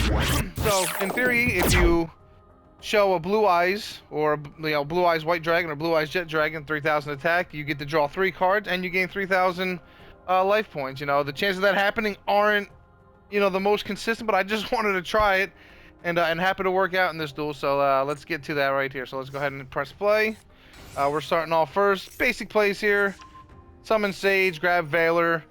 So, in theory, if you show a Blue Eyes, or Blue Eyes White Dragon or Blue Eyes Jet Dragon, 3,000 attack, you get to draw 3 cards, and you gain 3,000 life points. You know, the chances of that happening aren't, the most consistent, but I just wanted to try it, and happen to work out in this duel. So let's get to that right here. So let's go ahead and press play. We're starting off first. Basic plays here. Summon Sage, grab Veiler,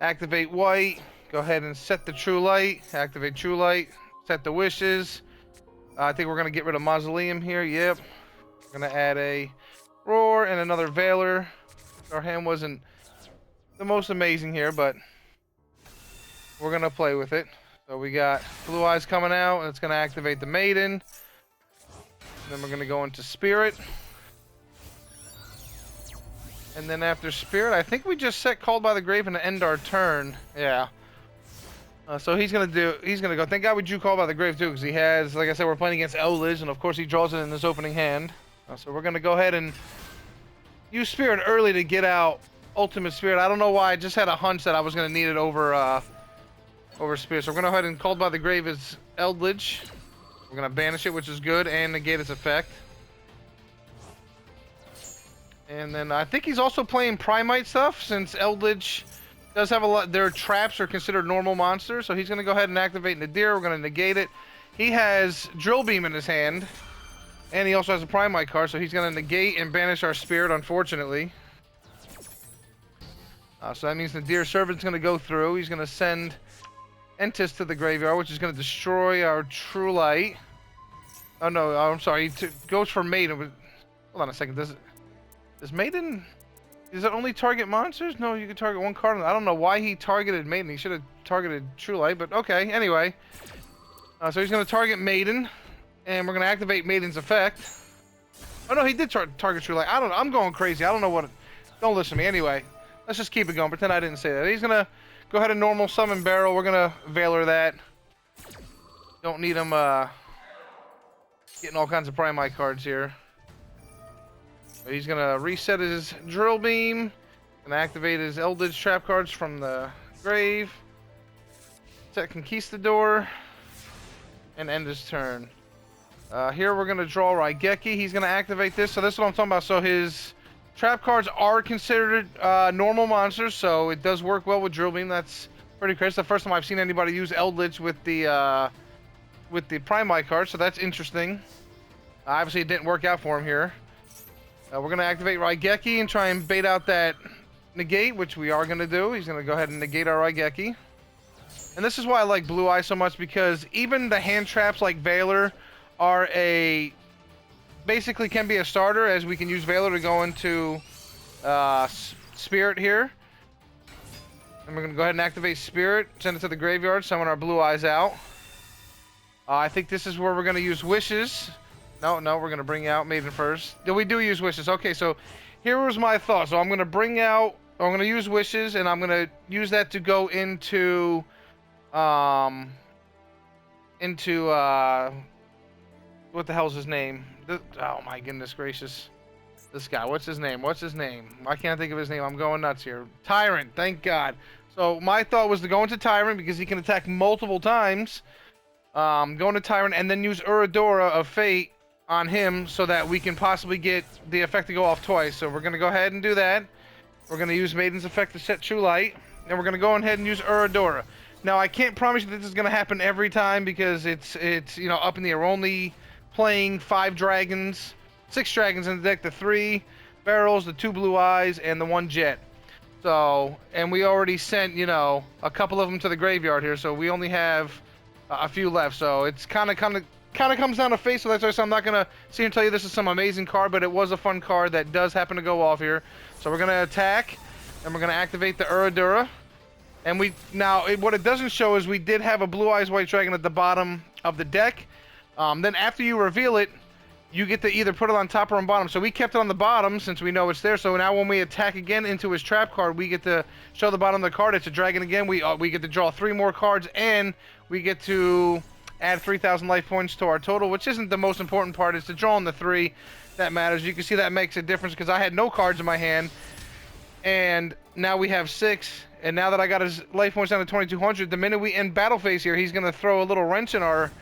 activate White, go ahead and set the True Light, activate True Light, set the Wishes. I think we're going to get rid of Mausoleum here, yep. We're going to add a Roar and another Veiler. Our hand wasn't the most amazing here, but we're going to play with it. So we got Blue Eyes coming out, and it's going to activate the Maiden. And then we're going to go into Spirit. And then after Spirit, I think we just set Called by the Grave and end our turn. Yeah. So he's gonna go. Thank God we drew Called by the Grave too, because he has, like I said, we're playing against Eldritch, and of course he draws it in his opening hand. So we're gonna go ahead and use Spirit early to get out Ultimate Spirit. I don't know why. I just had a hunch that I was gonna need it over Spirit. So we're gonna go ahead and Called by the Grave is Eldritch. We're gonna banish it, which is good, and negate its effect. And then I think he's also playing Primite stuff, since Eldritch does have a lot. Their traps are considered normal monsters, so he's going to go ahead and activate Nadir. We're going to negate it. He has Drill Beam in his hand, and he also has a Primite card, so he's going to negate and banish our Spirit, unfortunately. So that means Nadir Servant's going to go through. He's going to send Entis to the graveyard, which is going to destroy our True Light. Oh no, I'm sorry. He goes for Maiden. Hold on a second. Does Maiden... Does it only target monsters? No, you can target one card. I don't know why he targeted Maiden. He should have targeted True Light, but okay. Anyway. So he's going to target Maiden. And we're going to activate Maiden's effect. Oh no, he did target True Light. I don't know. I'm going crazy. I don't know what... Don't listen to me. Anyway. Let's just keep it going. Pretend I didn't say that. He's going to go ahead and normal summon Barrel. We're going to Veiler that. Don't need him getting all kinds of Primite cards here. He's going to reset his Drill Beam and activate his Eldritch trap cards from the grave. Set Conquistador and end his turn. Here we're going to draw Raigeki. He's going to activate this. So this is what I'm talking about. So his trap cards are considered normal monsters, so it does work well with Drill Beam. That's pretty crazy. It's the first time I've seen anybody use Eldritch with the Primite card, so that's interesting. Obviously it didn't work out for him here. We're going to activate Raigeki and try and bait out that negate, which we are going to do. He's going to go ahead and negate our Raigeki. And this is why I like Blue Eye so much, because even the hand traps like Veiler are basically can be a starter, as we can use Veiler to go into Spirit here. And we're going to go ahead and activate Spirit, send it to the graveyard, summon our Blue Eyes out. I think this is where we're going to use Wishes. No, we're going to bring out Maiden first. We do use Wishes. Okay, so here was my thought. So I'm going to use Wishes, and I'm going to use that to go into what the hell's his name? Oh my goodness gracious. This guy, what's his name? Why can't I think of his name? I'm going nuts here. Tyrant, thank God. So my thought was to go into Tyrant, because he can attack multiple times. Go into Tyrant, and then use Uradora of Fate on him, so that we can possibly get the effect to go off twice. So we're going to go ahead and do that. We're going to use Maiden's effect to set True Light. And we're going to go ahead and use Uradora. Now, I can't promise you that this is going to happen every time, because it's up in the air. We're only playing 6 dragons in the deck, the 3 barrels, the 2 Blue Eyes, and the 1 jet. So, and we already sent, a couple of them to the graveyard here, so we only have a few left. So it's kind of comes down to face, so that's why I'm not going to sit here and tell you this is some amazing card, but it was a fun card that does happen to go off here. So we're going to attack, and we're going to activate the Uradora. And what it doesn't show is we did have a Blue Eyes White Dragon at the bottom of the deck. Then after you reveal it, you get to either put it on top or on bottom. So we kept it on the bottom since we know it's there. So now when we attack again into his trap card, we get to show the bottom of the card. It's a dragon again. We get to draw 3 more cards, and we get to add 3,000 life points to our total, which isn't the most important part. It's the drawing the 3 that matters. You can see that makes a difference, because I had no cards in my hand, and now we have 6. And now that I got his life points down to 2,200, the minute we end battle phase here, he's going to throw a little wrench in our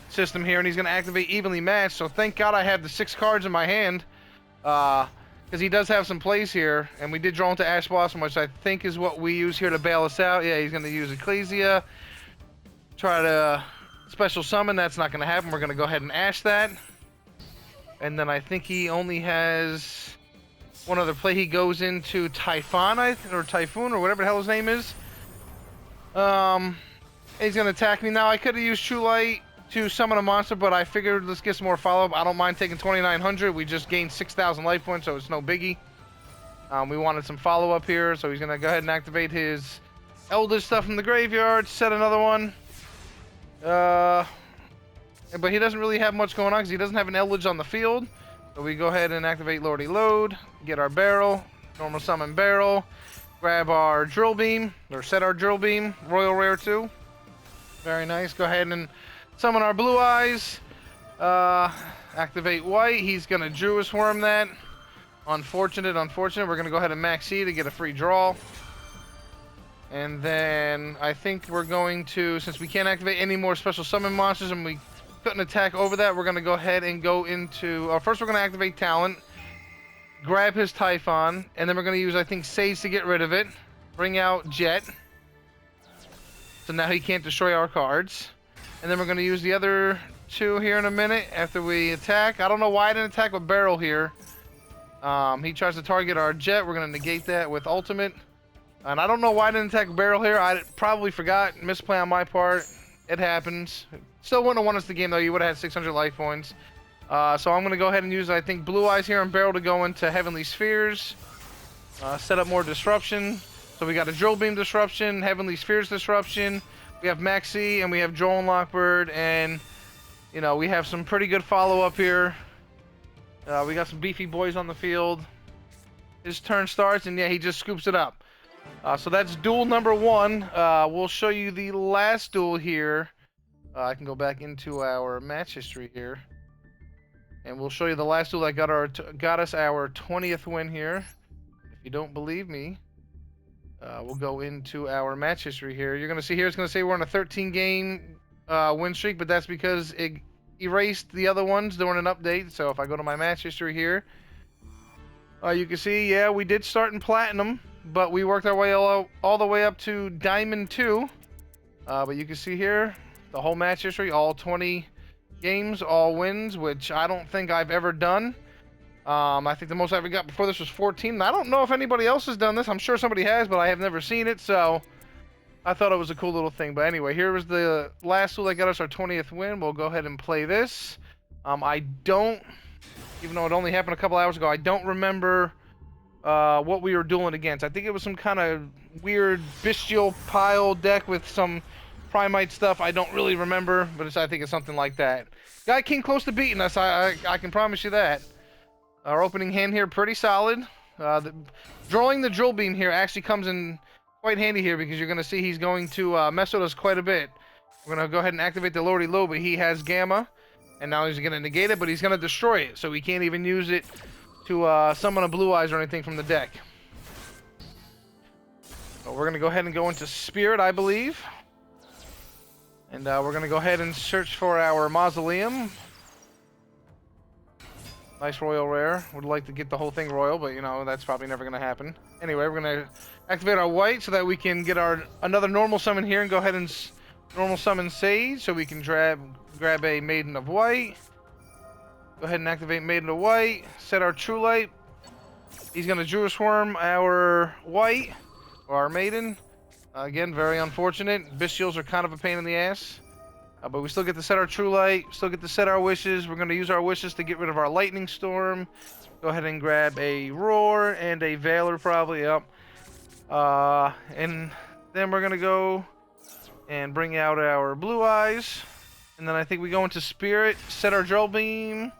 system here, and he's going to activate evenly matched. So thank God I have the 6 cards in my hand, because he does have some plays here. And we did draw into Ash Blossom, which I think is what we use here to bail us out. Yeah, he's going to use Ecclesia. Try to special summon. That's not going to happen. We're going to go ahead and Ash that. And then I think he only has one other play. He goes into Typhon, or Typhoon, or whatever the hell his name is. He's going to attack me. Now, I could have used True Light to summon a monster, but I figured let's get some more follow-up. I don't mind taking 2,900. We just gained 6,000 life points, so it's no biggie. We wanted some follow-up here, so he's going to go ahead and activate his Eldritch stuff from the graveyard, set another one. But he doesn't really have much going on because he doesn't have an Eldritch on the field. So we go ahead and activate Lordy Load, get our barrel, normal summon barrel, grab our drill beam, or set our drill beam, royal rare too. Very nice. Go ahead and summon our blue eyes, activate white. He's going to Druid's Worm that. Unfortunate. We're going to go ahead and max E to get a free draw. And then I think we're going to, since we can't activate any more special summon monsters and we couldn't attack over that, we're going to go ahead and go into, first we're going to activate Talent, grab his Typhon, and then we're going to use, I think, Sage to get rid of it, bring out Jet, so now he can't destroy our cards, and then we're going to use the other 2 here in a minute after we attack. I don't know why I didn't attack with Barrel here. He tries to target our Jet. We're going to negate that with Ultimate, and I don't know why I didn't attack Barrel here. I probably forgot, misplay on my part. It happens. Still wouldn't have won us the game, though. You would have had 600 life points. So I'm going to go ahead and use, I think, Blue Eyes here on Barrel to go into Heavenly Spheres. Set up more disruption. So we got a Drill Beam disruption, Heavenly Spheres disruption. We have Maxi, and we have Joel and Lockbird. And, you know, we have some pretty good follow-up here. We got some beefy boys on the field. His turn starts, and yeah, he just scoops it up. So that's duel number 1. We'll show you the last duel here. I can go back into our match history here, and we'll show you the last duel that got us our 20th win here. If you don't believe me, we'll go into our match history here. You're going to see here, it's going to say we're on a 13-game win streak, but that's because it erased the other ones during an update. So if I go to my match history here, you can see, yeah, we did start in Platinum, but we worked our way all the way up to Diamond 2. But you can see here, the whole match history, all 20 games, all wins, which I don't think I've ever done. I think the most I ever got before this was 14. I don't know if anybody else has done this. I'm sure somebody has, but I have never seen it, so I thought it was a cool little thing. But anyway, here was the last tool that got us our 20th win. We'll go ahead and play this. I don't, even though it only happened a couple hours ago, I don't remember what we were dueling against. I think it was some kind of weird bestial pile deck with some Primite stuff. I don't really remember, but I think it's something like that. Guy came close to beating us, I can promise you that. Our opening hand here, pretty solid. Drawing the Drill Beam here actually comes in quite handy here, because you're going to see he's going to mess with us quite a bit. We're going to go ahead and activate the Lordy Low, but he has Gamma, and now he's going to negate it, but he's going to destroy it, so we can't even use it to summon a Blue Eyes or anything from the deck. So we're going to go ahead and go into Spirit, I believe. And we're going to go ahead and search for our Mausoleum. Nice royal rare. Would like to get the whole thing royal, but you know, that's probably never going to happen. Anyway, we're going to activate our white so that we can get our another normal summon here and go ahead and normal summon Sage, so we can grab a Maiden of White. Go ahead and activate Maiden of White. Set our True Light. He's going to Druid Worm our White, or our Maiden. Again, very unfortunate. Bestials are kind of a pain in the ass. But we still get to set our True Light. Still get to set our wishes. We're going to use our wishes to get rid of our Lightning Storm. Go ahead and grab a Roar and a Valor probably. Yep. And then we're going to go and bring out our Blue Eyes. And then I think we go into Spirit. Set our Drill Beam.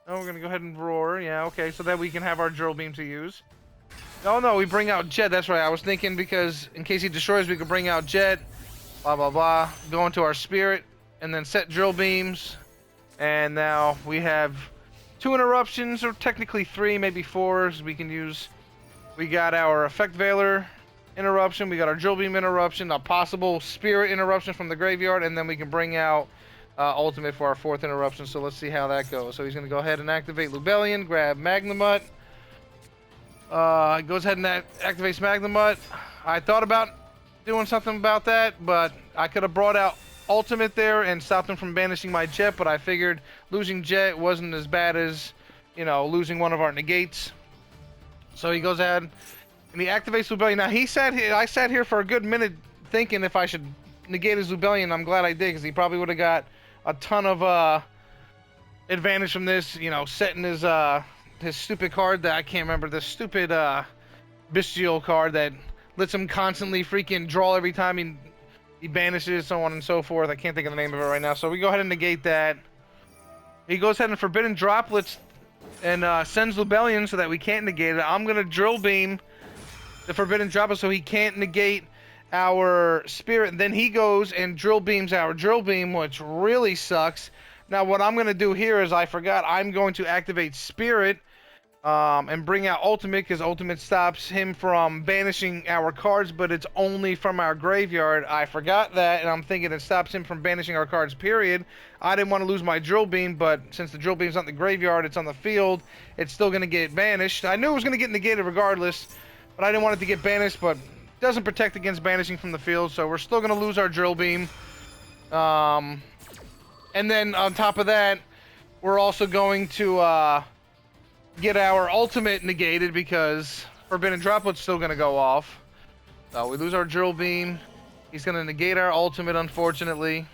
Oh, we're going to go ahead and Roar. Yeah, okay. So that we can have our Drill Beam to use. Oh, no, we bring out Jet. That's right. I was thinking because in case he destroys, we could bring out Jet. Blah, blah, blah. Go into our Spirit. And then set Drill Beams. And now we have 2 interruptions, or technically 3, maybe 4. We can use. We got our Effect Veiler interruption, we got our drill beam interruption, a possible spirit interruption from the graveyard, and then we can bring out ultimate for our 4th interruption. So let's see how that goes. So he's going to go ahead and activate Lubellion, grab Magnamut. Goes ahead and activates Magnamut. I thought about doing something about that, but I could have brought out ultimate there and stopped him from banishing my Jet, but I figured losing Jet wasn't as bad as, you know, losing one of our negates. So he goes ahead and he activates Lubellion. Now I sat here for a good minute thinking if I should negate his Lubellion. I'm glad I did, because he probably would have got a ton of advantage from this, you know, setting his stupid card that I can't remember, the stupid bestial card that lets him constantly freaking draw every time he banishes, so on and so forth. I can't think of the name of it right now. So we go ahead and negate that. He goes ahead and Forbidden Droplets and sends Lubellion so that we can't negate it. I'm going to Drill Beam the Forbidden Droplet so he can't negate our Spirit. And then he goes and Drill Beams our Drill Beam, which really sucks. Now what I'm going to do here is, I forgot, I'm going to activate Spirit and bring out Ultimate, because Ultimate stops him from banishing our cards, but it's only from our graveyard. I forgot that, and I'm thinking it stops him from banishing our cards, period. I didn't want to lose my Drill Beam, but since the Drill Beam's not in the graveyard, it's on the field, it's still going to get banished. I knew it was going to get negated regardless, but I didn't want it to get banished, but it doesn't protect against banishing from the field, so we're still going to lose our Drill Beam. And then on top of that, we're also going to get our ultimate negated, because Forbidden Droplet's still going to go off. So we lose our Drill Beam. He's going to negate our ultimate, unfortunately.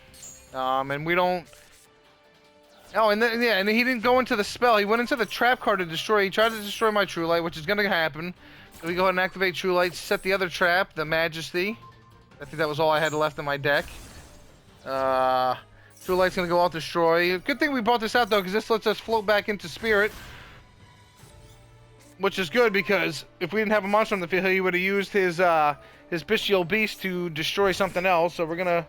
And we don't... Oh, and then, yeah, and he didn't go into the spell. He went into the trap card to destroy. He tried to destroy my True Light, which is going to happen. So we go ahead and activate True Light, set the other trap, the Majesty. I think that was all I had left in my deck. True Light's going to go out, destroy. Good thing we brought this out, though, because this lets us float back into Spirit. Which is good, because if we didn't have a monster on the field, he would have used his Bestial Beast to destroy something else. So we're going to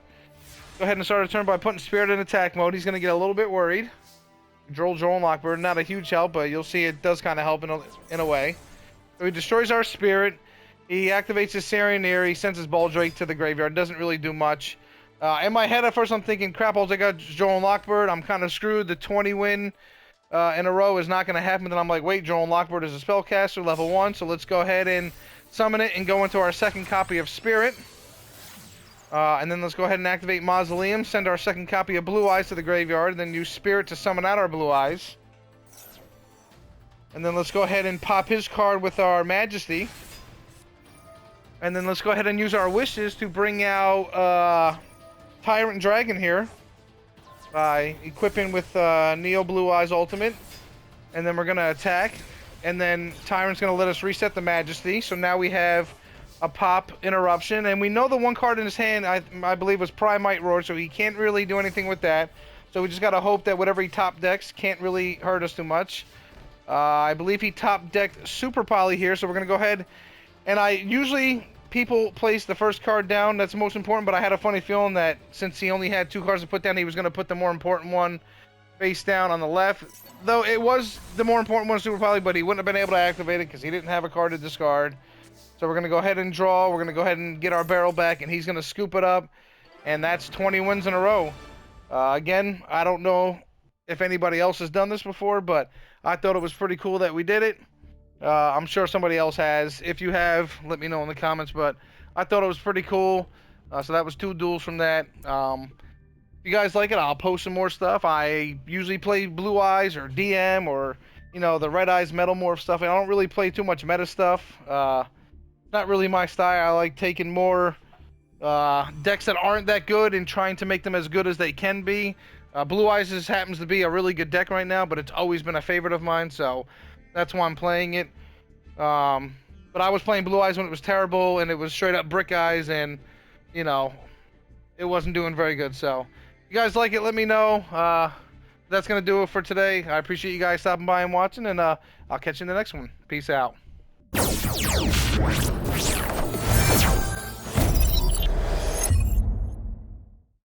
go ahead and start a turn by putting Spirit in attack mode. He's going to get a little bit worried. Joel and Lockbird, not a huge help, but you'll see it does kind of help in a way. So he destroys our Spirit. He activates his Serenair. He sends his Baldrake to the graveyard. Doesn't really do much. In my head, at first, I'm thinking, crap, I got Joel and Lockbird. I'm kind of screwed. The 20 win in a row is not going to happen. Then I'm like, wait, Joel and Lockbird is a spellcaster, level 1, so let's go ahead and summon it and go into our second copy of Spirit. And then let's go ahead and activate Mausoleum, send our second copy of Blue Eyes to the graveyard, and then use Spirit to summon out our Blue Eyes. And then let's go ahead and pop his card with our Majesty. And then let's go ahead and use our wishes to bring out Tyrant Dragon here by equipping with Neo Blue Eyes Ultimate. And then we're going to attack. And then Tyrant's going to let us reset the Majesty. So now we have a pop interruption. And we know the one card in his hand, I believe, was Primite Roar, so he can't really do anything with that. So we just got to hope that whatever he top decks can't really hurt us too much. I believe he top decked Super Poly here, so we're going to go ahead. And usually people place the first card down, that's most important, but I had a funny feeling that since he only had 2 cards to put down, he was going to put the more important one face down on the left. Though it was the more important one, Super Poly, but he wouldn't have been able to activate it because he didn't have a card to discard. So we're going to go ahead and draw. We're going to go ahead and get our barrel back, and he's going to scoop it up. And that's 20 wins in a row. Again, I don't know if anybody else has done this before, but I thought it was pretty cool that we did it. I'm sure somebody else has. If you have, let me know in the comments, but I thought it was pretty cool. So that was 2 duels from that. If you guys like it, I'll post some more stuff. I usually play Blue Eyes or DM or, you know, the Red Eyes Metal Morph stuff. I don't really play too much meta stuff. Not really my style. I like taking more decks that aren't that good and trying to make them as good as they can be. Blue Eyes just happens to be a really good deck right now, but it's always been a favorite of mine, so that's why I'm playing it. But I was playing Blue Eyes when it was terrible, and it was straight up Brick Eyes, and, you know, it wasn't doing very good. So if you guys like it, let me know. That's going to do it for today. I appreciate you guys stopping by and watching, and I'll catch you in the next one. Peace out.